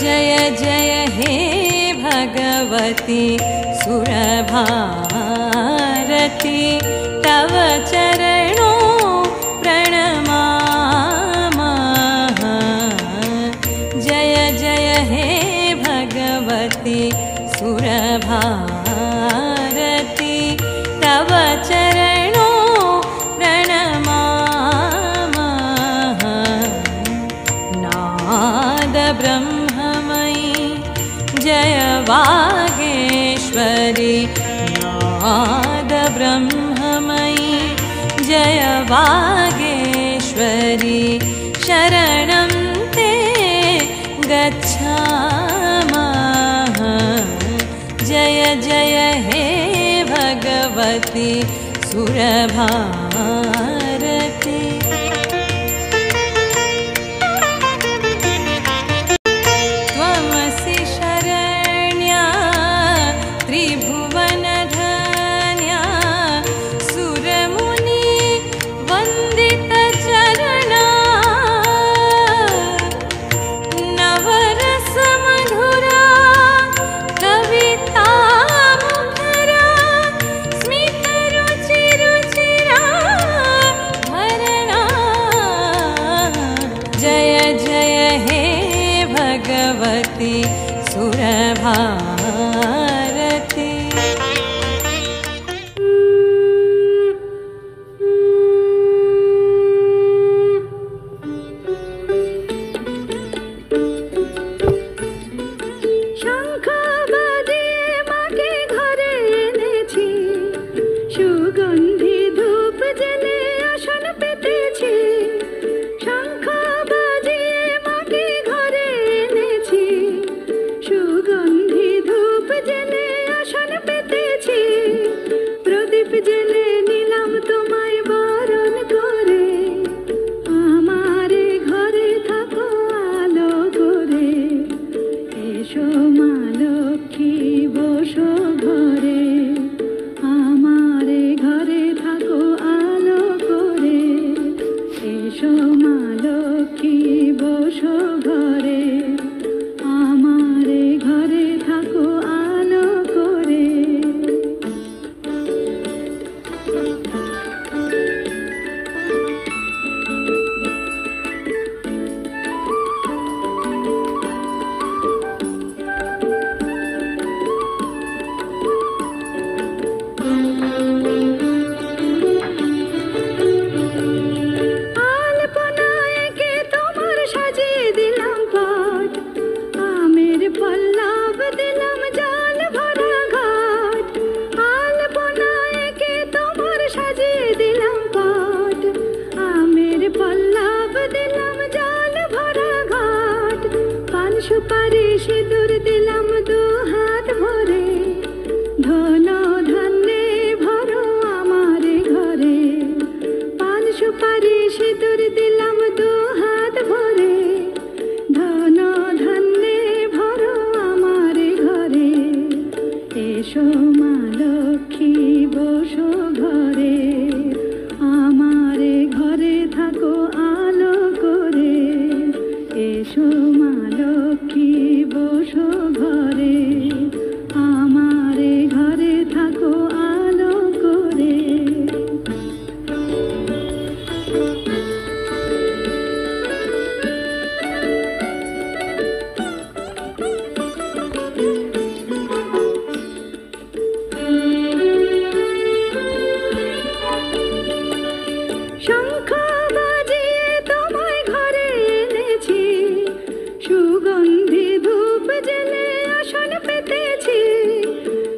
जय जय हे भगवती सुरभारती तव चरणों प्रणमामः। जय जय हे भगवती सुरभारती तव चरणों प्रणमामः। नाद ब्रह्ममयी जय वागेश्वरी, नाद ब्रह्ममयी जय वागेश्वरी, शरणं ते गच्छामः। जय जय हे भगवती सुरभारती। त्वमसि शरण्या त्रिभुवनधन्या, सुरमुनि वन्दितचरणा, नवरसमधुरा कवितामुखरा, स्मितरुचिरुचिरा भरणा। जय जय हे भगवती सुरभारती। শঙ্খ বাজিয়ে মাকে ঘরে এনেছি, সুগন্ধি ধূপ জেলে আসন পেতেছি। শঙ্খ বাজিয়ে মাকে ঘরে এনেছি, সুগন্ধি ধূপ জেলে আসন পেতেছি। প্রদীপ জেলে নিলাম তোমায় বরণ করে, আমারে ঘরে থাকো আলো করে। এসো মা লক্ষ্মী বসো ঘরে, আমারে ঘরে থাকো আলো করে। এসো মা লক্ষ্মী বসো ঘরে, আমারে ঘরে থাকো আলো করে। আলপনায় এঁকে তোমার সাজিয়ে দিলাম পট, আমের পল্লব দিলাম জল ভরা ঘট। আলপনায় এঁকে তোমার সাজিয়ে দিলাম পট, আমের পল্লব দিলাম জল ভরা ঘট। পান সুপারি সিঁদুর দিলাম দু হাত ভরে, ধন ধান্যে ভরো আমারে ঘরে। পান সুপারি সিঁদুর দিলাম দু হাত ভরে, ধন ধান্যে ভরো আমারে ঘরে। এসো মা লক্ষ্মী বসো ঘরে, আমারে ঘরে থাকো আলো করে। এসো মা লক্ষ্মী বসো ঘরে, আমারে ঘরে থাকো আলো করে। শঙ্খ বাজিয়ে তোমায় ঘরে এনেছি, সুগন্ধি ধূপ জেলে আসন পেতেছি।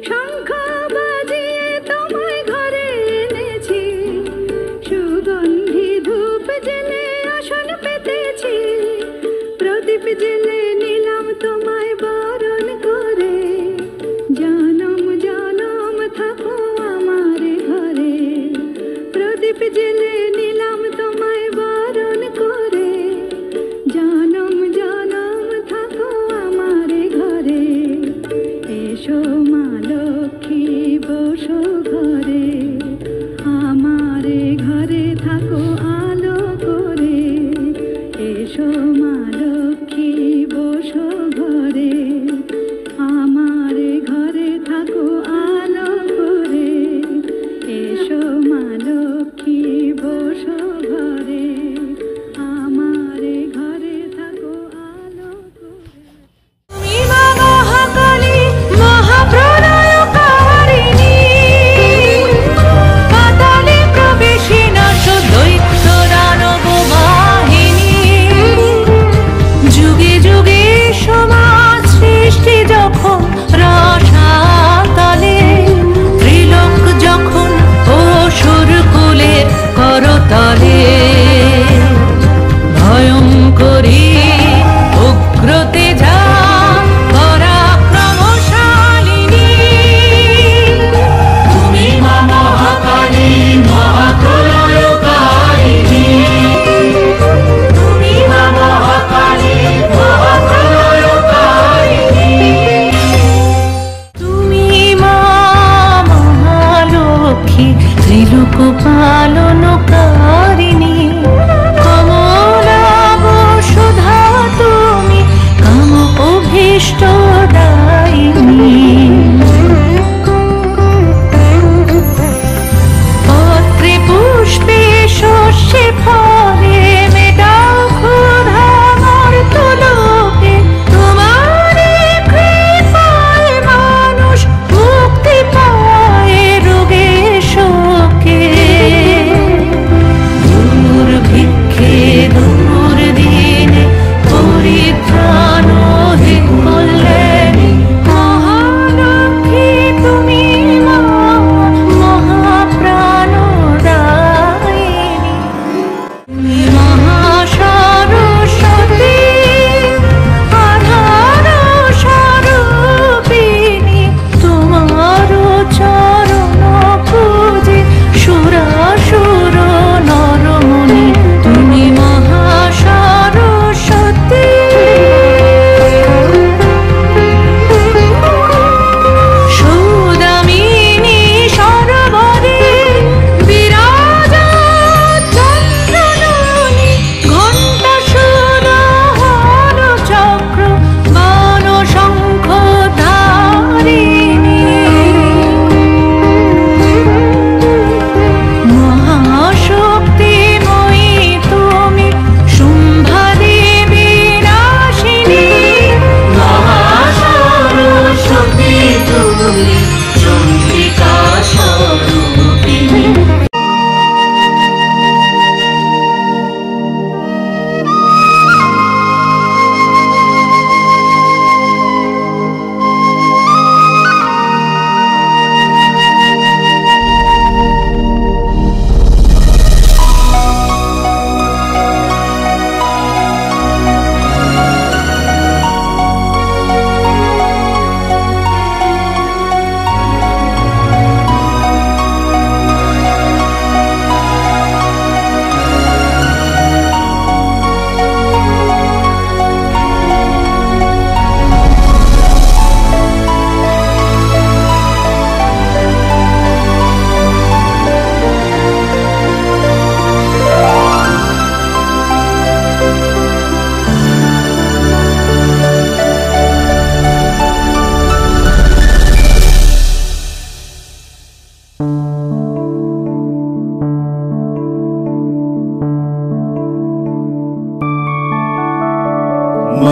শঙ্খ বাজিয়ে তোমায় ঘরে এনেছি, সুগন্ধি ধূপ জেলে আসন পেতেছি। প্রদীপ জেলে নিলাম তোমায় বরণ করে, জনম জনম থাকো আমারে ঘরে। প্রদীপ জেলে নিলাম তোমায় বরণ করে, জনম জনম থাকো আমারে ঘরে। এসো মা লক্ষ্মী বসো ঘরে, আমারে ঘরে থাকো আলো করে। এসো মা লক্ষ্মী বসো ঘরে। সমাজ সৃষ্টি যখন রসাতলে, ত্রিলোক যখন অসুর কুলের করতলে, ভয়ঙ্করী উগ্র তেজা পরাক্রমশালিনী, তুমি মা মহাকালী মহাপ্রলয়কারিণী, তুমি মা মহাকালী মহাপ্রলয়কারিণী, তুমি মা মহালক্ষ্মী ত্রিলোক পালনকারিণী, কমলাব সুধা তুমি কাম অভীষ্ট দায়িনী, পত্রে পুষ্পে শস্যে ফলে মেটাও ক্ষুধা মর্ত্যলোকে, তোমার কৃপায় মানুষ মুক্তি পায় রোগে শোকে, দুর্ভিক্ষে দুর্দিনে পরিত্রাণ হে কল্যাণী, মহালক্ষ্মী তুমি মা মহাপ্রাণদায়িনী, তুমি মহাসরস্বতী আধার স্বরূপিণী, তোমার চরণ পূজে সুরাসুর নরমুনি, তুমি মহাসরস্বতী, সৌদামিনী সরোবরে বিরাজা চন্দ্রনয়নী, ঘণ্টাসুর হর চক্র বাণ শঙ্খ ধারিণী, মহাশক্তিময়ী তুমি শুম্ভদেবী নাশিনী, মহাসরস্বতী তুমি চন্দ্রিকা স্বরূপিণী।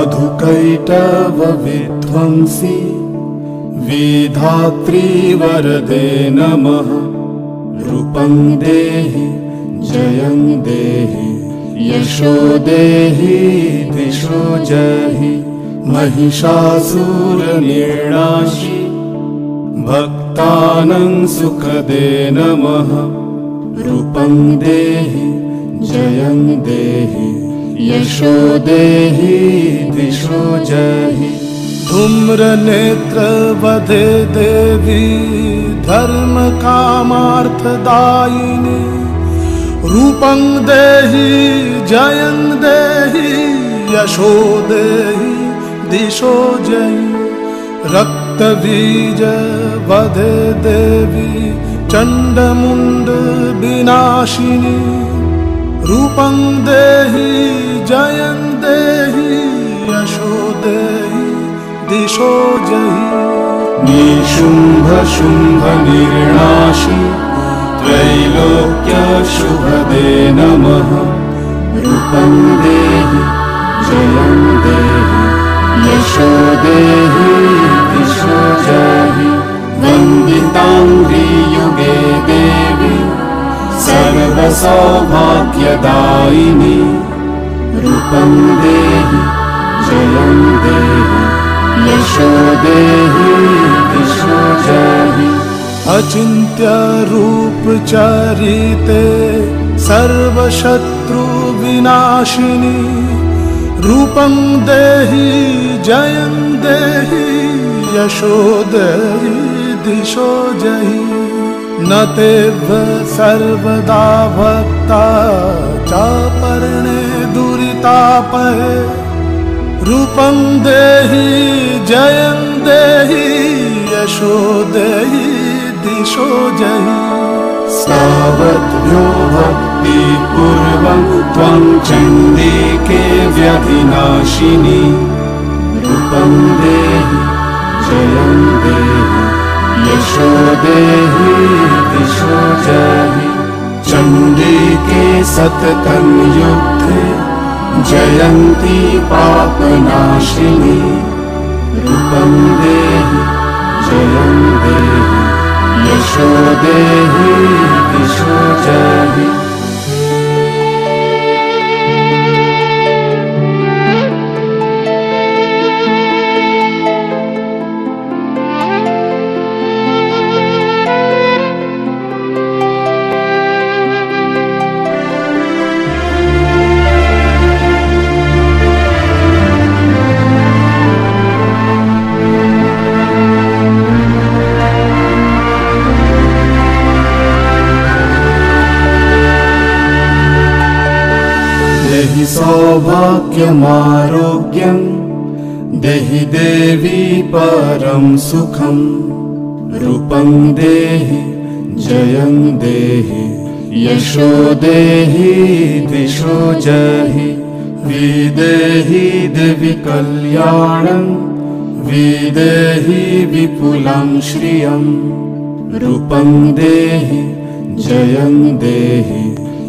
मधुकैटव विध्वंसी विधात्री वरदे नमः, रूपं देहि जयं देहि यशो देहि दिशो जहि, महिषासुरनिर्णाशि भक्तानां सुखदे नमः, रूपं देहि जयं देहि यशो देहि दिशो जहि, धूम्रनेत्र वधे देवी धर्म कामार्थदायिनी, रूपं देहि जयं देहि यशो देहि दिशो जहि, रक्तबीज वधे देवी चण्डमुण्ड विनाशिनी, रूपं देहि जयं देहि यशो देहि दिशो जहि, निशुम्भ शुम्भ निर्णाशि त्रैलोक्य शुभदे नमः, रूपं देहि जयं देहि यशो देहि दिशो जहि, वन्दिताङ्घ्रि युगे देवी सर्वसौभाग्यदायिनी, रूपं देहि जयं देहि यशो देहि दिशो जहि। अचिन्त्य रूप चरिते सर्वशत्रु विनाशिनी रूपं देहि जयं देहि यशो देहि दिशो जहि। न तेभ्य सर्वदा भक्ता चापर्णे दुरितापहे रूपं देहि जयं देहि यशो देहि दिशो जहि। सावध्यो भक्ति पूर्वं त्वं चण्डिके व्याधिनाशिनी रूपं देहि जयं देहि यशो देहि दिशो जहि। चण्डिके सततं युद्धे जयन्ती पापनाशिनी रूपं देहि जयं देहि यशो देहि दिशो जहि। देहि सौभाग्यमारोग्यं देहि देवी परं सुखं रूपं देहि जयं देहि यशो देहि दिशो जहि। विदेहि देवि कल्याणं विदेहि विपुलं श्रियं रूपं देहि जयं देहि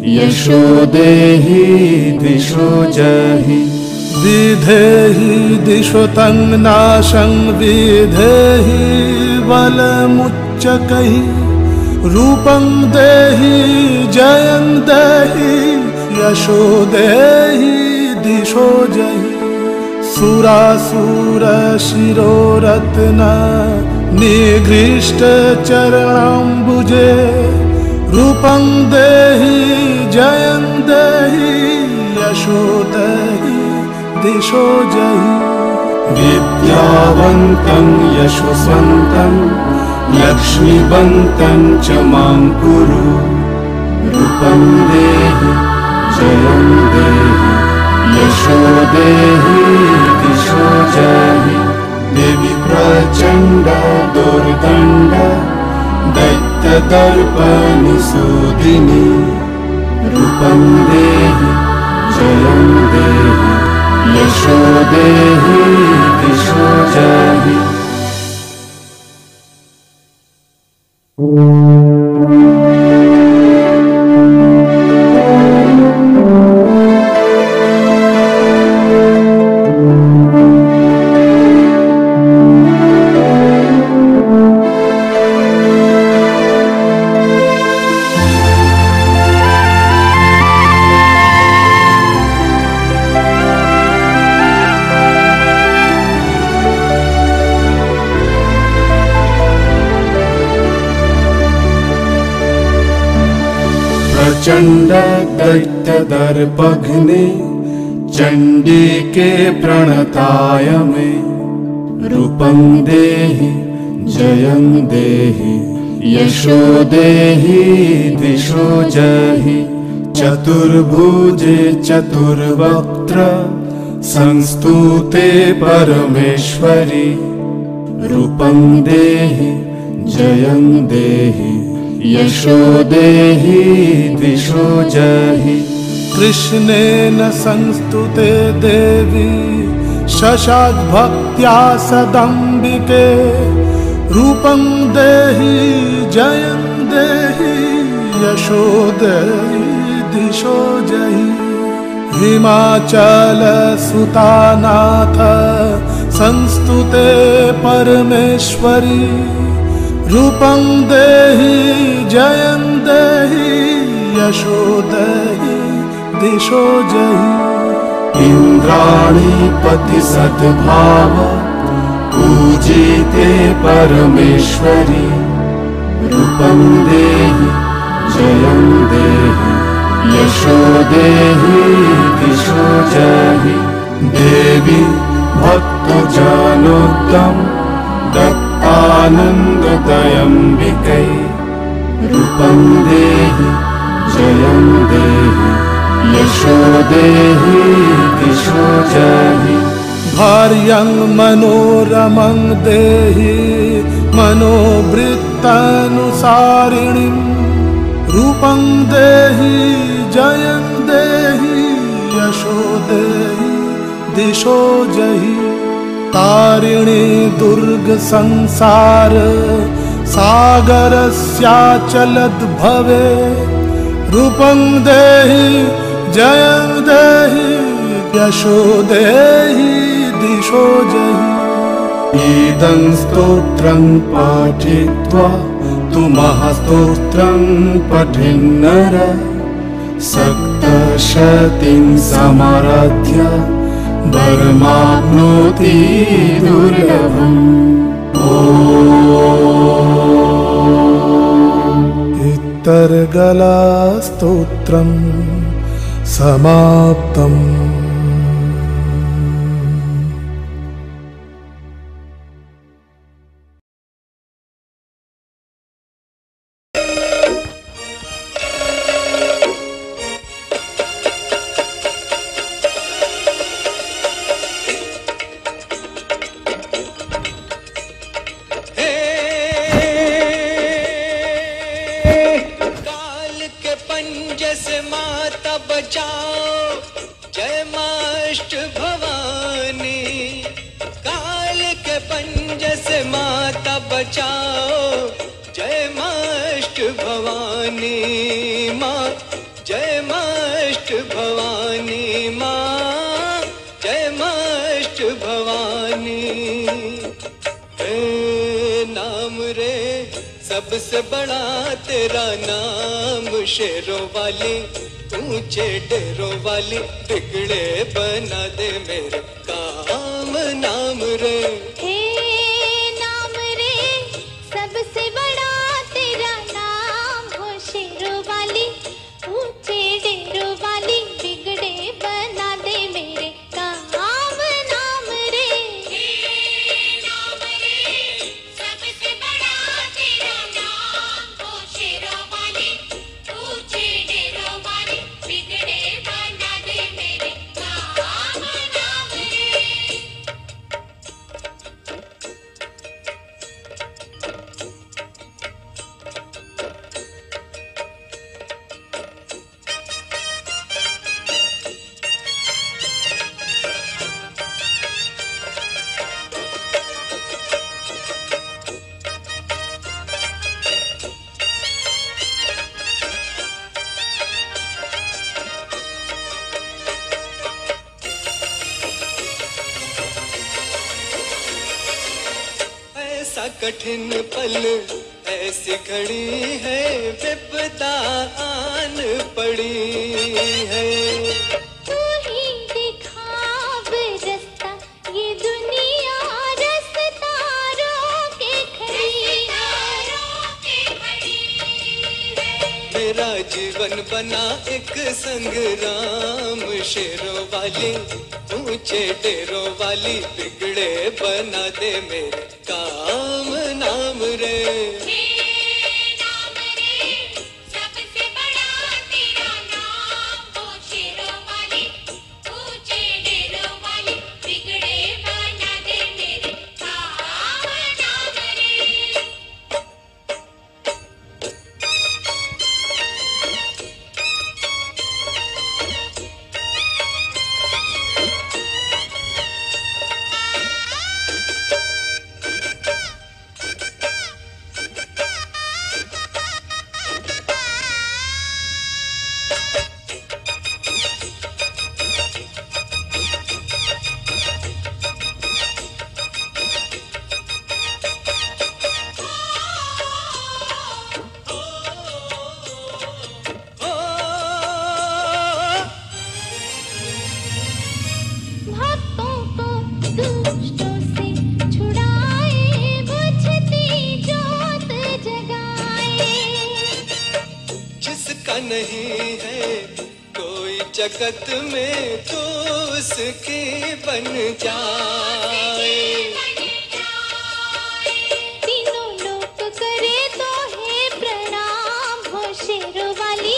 यशो देहि दिशो जहि। विधेहि दिशो तं नाशं विधेहि बलमुच्चकैः रूपं देहि जयं देहि यशो देहि दिशो जहि। सुरासुरशिरोरत्न निघृष्टचरणाम्बुजे रूपं देहि जयं देहि यशो देहि दिशो जहि। विद्यावन्तं यशस्वन्तं लक्ष्मीवन्तं च मां कुरु रूपं देहि जयं देहि यशो देहि दिशो जहि। देवी प्रचण्ड दुर्दण्ड दैत्यदर्पनिसूदिनी रूपं देहि जयं देहि यशो देहि दिशो जहि। प्रचण्ड दैत्यदर्पघ्ने चण्डिके प्रणताय मे रूपं देहि जयं देहि यशो देहि दिशो जहि। चतुर्भुजे चतुर्वक्त्र संस्तुते परमेश्वरि रूपं देहि जयं देहि यशो देहि दिशो जहि। कृष्णेन संस्तुते देवी शशाद्भक्त्या सदम्बिके रूपं देहि जयं देहि यशो देहि दिशो जहि। हिमाचल सुतानाथ संस्तुते परमेश्वरी रूपं देहि जयं देहि यशो देहि दिशो जहि। इंद्राणीपति सद्भाव पूजिते परमेश्वरी रूपं देहि जयं देहि यशो देहि दिशो जहि देवी भक्तजनोत्तम दत्तानन्ददयम्बिकै रूपं देहि जयं देहि यशो देहि दिशो जहि भार्यं मनोरमं देहि मनोवृत्तानुसारिणीं रूपं देहि जयं देहि यशो देहि दिशो जहि तारिणी दुर्ग संसार सागरस्याचलद्भवे रूपं देहि जयं देहि यशो देहि दिशो जहि इदं स्तोत्रं पठित्वा तुमः स्तोत्रं पठिन्नर सप्तशतीं समाराध्य वरमाप्नोति दुर्लभम् इत्तर्गला स्तोत्रं समाप्तम्। सबसे बड़ा तेरा नाम, शेरों वाली ऊंचे डेरों वाली, बिगड़े बना दे मेरे काम नाम रे। हे नाम रे सबसे बड़ा तेरा नाम हो, शेरों वाली ऊंचे डेरों वाली, बिगड़े बना दे मेरे काम नाम रे। हे नाम रे सबसे बड़ा तेरा नाम हो, शेरों वाली ऊंचे डेरों वाली, बिगड़े बना दे मेरे काम नाम रे। ऐसा कठिन पल ऐसी घड़ी है, विपदा आन पड़ी है। तू ही दिखाव रास्ता, ये दुनिया रास्ता रोके खड़ी है। मेरा जीवन बना एक संग्राम, शेरों वाली ऊंचे डेरों वाली, बिगड़े बना दे मेरे काम नाम रे। हे नाम रे सबसे बड़ा तेरा नाम हो, शेरों वाली ऊंचे डेरों वाली, बिगड़े बना दे मेरे काम नाम रे। जगत में तू उसकी बन जाए। तीनों लोक करे तो है प्रणाम हो शेरों वाली,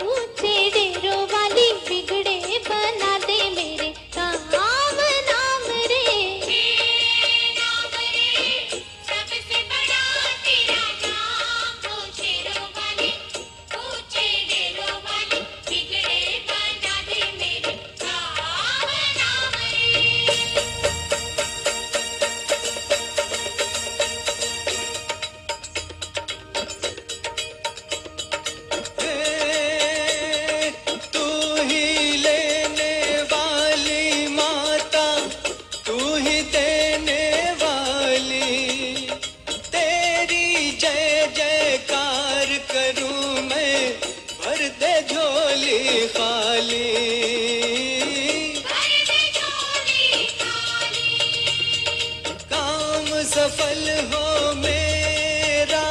ऊंचे डेरों वाली, बिगड़े बना दे मेरे काम नाम रे। नाम रे सबसे बड़ा तेरा नाम हो शेरों वाली, ऊंचे डेरों वाली, बिगड़े बना दे मेरे काम नाम रे। तू ही लेने वाली माता, तू ही देने वाली, तेरी जय जयकार करूं मैं, भर दे झोली खाली। काम सफल हो मेरा,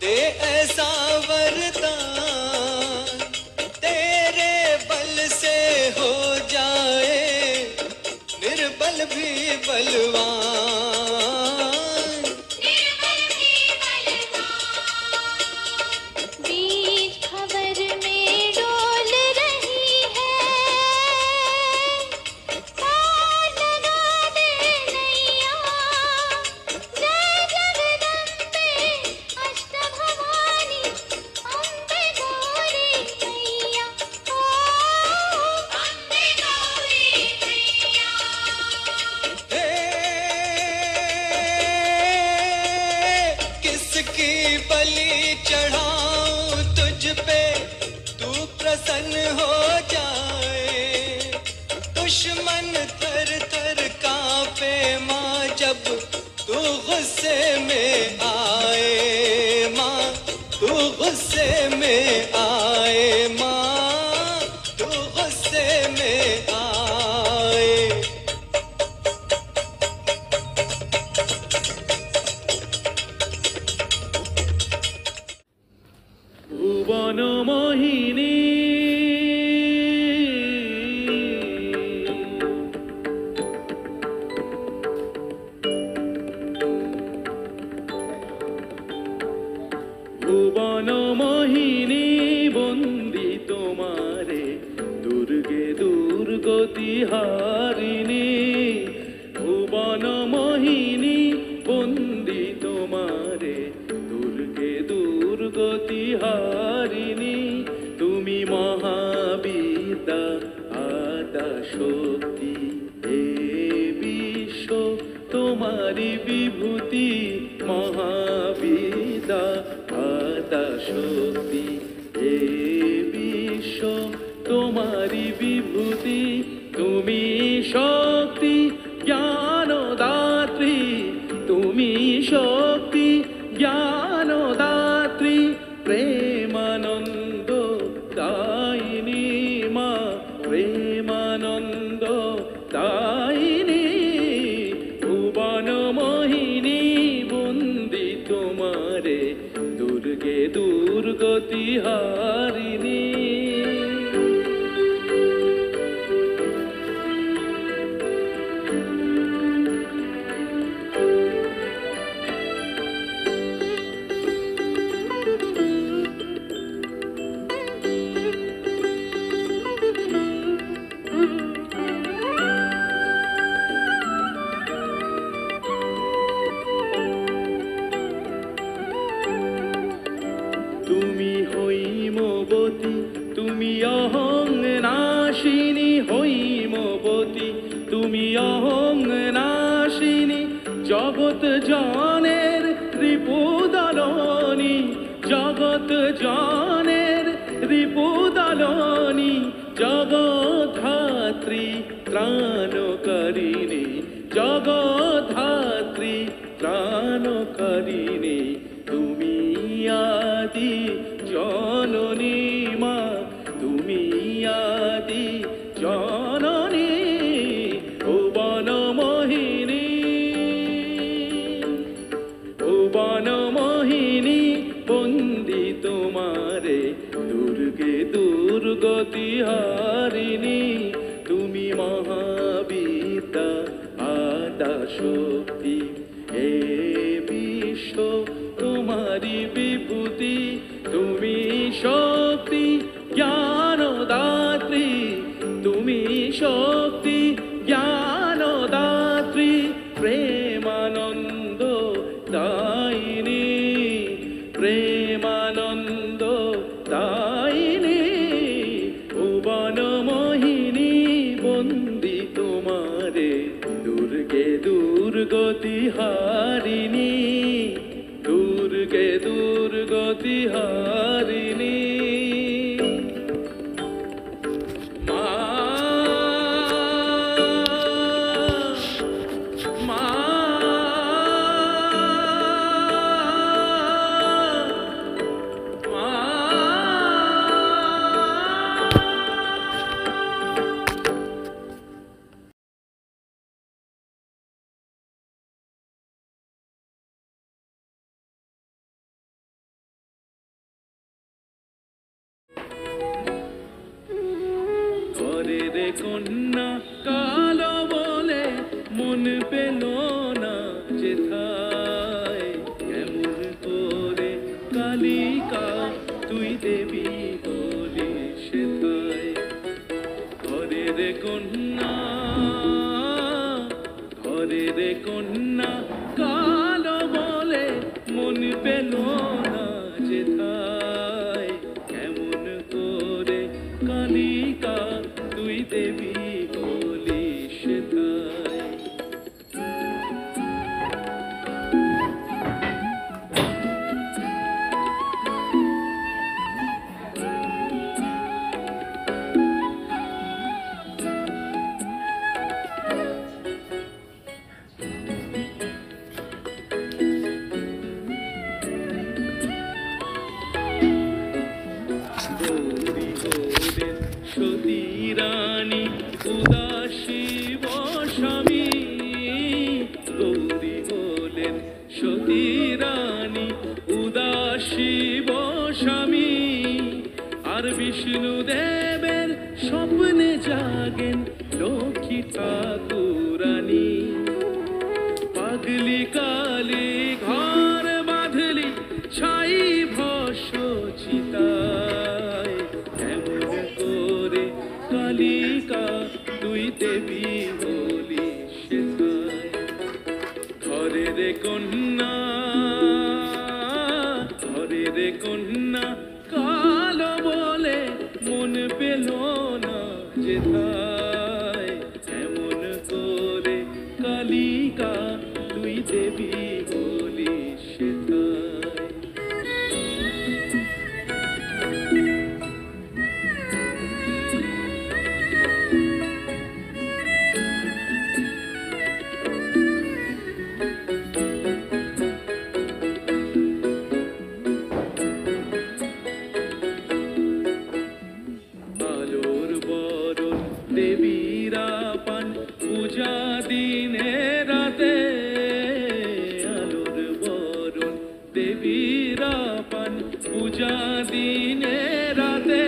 दे ऐसा वरदान, तेरे बल से हो जाए निर्बल भी बलवान। बीज खबर में डोल रही है, पार लगा दे नैया, जय जगदम्बे अष्टभवानी, अम्बे गौरी मैया, ओ अम्बे गौरी मैया। किसकी बलि चढ़ाऊं तुझ पे, तू प्रसन्न हो जाए। दुश्मन थर थर कांपे माँ, जब तू गुस्से में आए माँ, तू गुस्से में आए माँ, तू गुस्से में आए। ভুবন মোহিনী ভুবন মোহিনী বন্দি তোমারে, দুর্গে দুর্গতি হারিণী। ভুবন মোহিনী বন্দি তোমারে, দুর্গে দুর্গতি হারিণী। তুমি মহাবিদ্যা আদা শক্তি, হে বিশ্ব তোমারি বিভূতি। মহাবিদ্যা আদা শক্তি, হে বিশ্ব তোমারি বিভূতি। তুমি শক্তি জ্ঞানদাত্রী, তুমি শক্তি জ্ঞানদাত্রী, প্রেমানন্দ দায়িনী মা, প্রেমানন্দ দায়িনী। ভুবন মোহিনী বন্দি তোমারে, দুর্গে দুর্গতি হারিণী। তুমি হৈমবতী, তুমি অহং নাশিনী, হৈমবতী তুমি অহং নাশিনী। জগৎ জনের রিপুদলনী, জগৎ জনের রিপুদলনী। জগদ্ধাত্রী ত্রাণকারিণী, জগদ্ধাত্রী ত্রাণকারিণী। তুমি আদি জননী মা, তুমি আদি জননী। ভুবন মোহিনী, ভুবন মোহিনী বন্দি তোমারে, দুর্গে দুর্গতি দুর্গতিহারিণী তুমি মহাবিদ্যা আদা শক্তি এ বিশ্ব তোমারি বিভূতি তুমি শক্তি জ্ঞানদাত্রী তুমি শক্তি জ্ঞানদাত্রী প্রেমানন্দ দায়িনী প্রেমানন্দ দায়িনী ভুবন মোহিনী বন্দি তোমারে দুর্গে দুর্গতিহারিণী দুর্গে দুর্গতিহারিণী রে কন্যা কালো বলে মন পেল না যেথায় কেমন করে কালিকা তুই দেবী বলি সেথায় ঘরে রে কন্যা কালো বলে মন পেল না যেথায় কেমন করে কালিকা তুই দেবী বলি সেথায় সতী রানী উদাসী বসামী গৌরী হলেন সতী রানী উদাসী বসামী আর বিষ্ণু দেবের স্বপ্নে জাগেন লক্ষ্মী ঠাকুরানী পাগলি কালী ঘর বাঁধলি ছাই ভস্য চিতায় কেমন করে কালিকা তুই দেবী বলি সেথায় ঘরে রে কন্যা কালো বলে মন পেল না যেথায় কেমন করে কালিকা তুই দেবী বলি সেথায় আলোর বরণ দেবীরা পান পূজা দিনে রাতে আলোর বরণ দেবীরা পান পূজা দিনে রাতে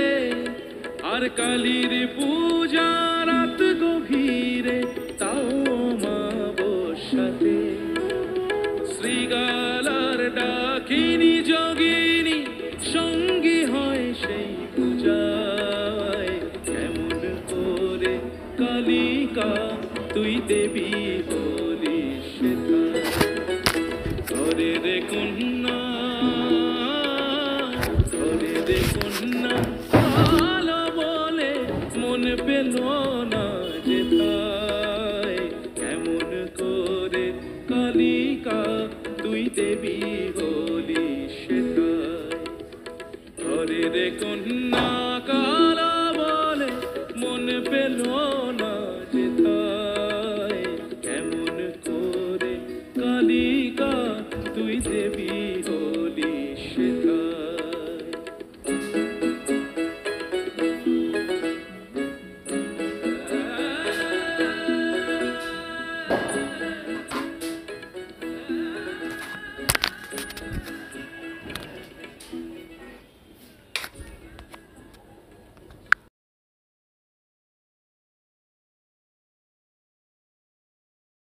আর কালীর পূজা রাত গভীরে তাও অমাবস্যাতে শ্রীগালার ডাকিনী যোগিনী সঙ্গী হয় সেই পূজায় কেমন করে কালিকা তুই দেবী বলি সেথায় ঘরে রে কন্যা কালো বলে মন পেল না যেথায় কেমন করে কালিকা তুই দেবী বলি সেথায় ঘরে রে কন্যা কালো বলে মন পেল না যেথায়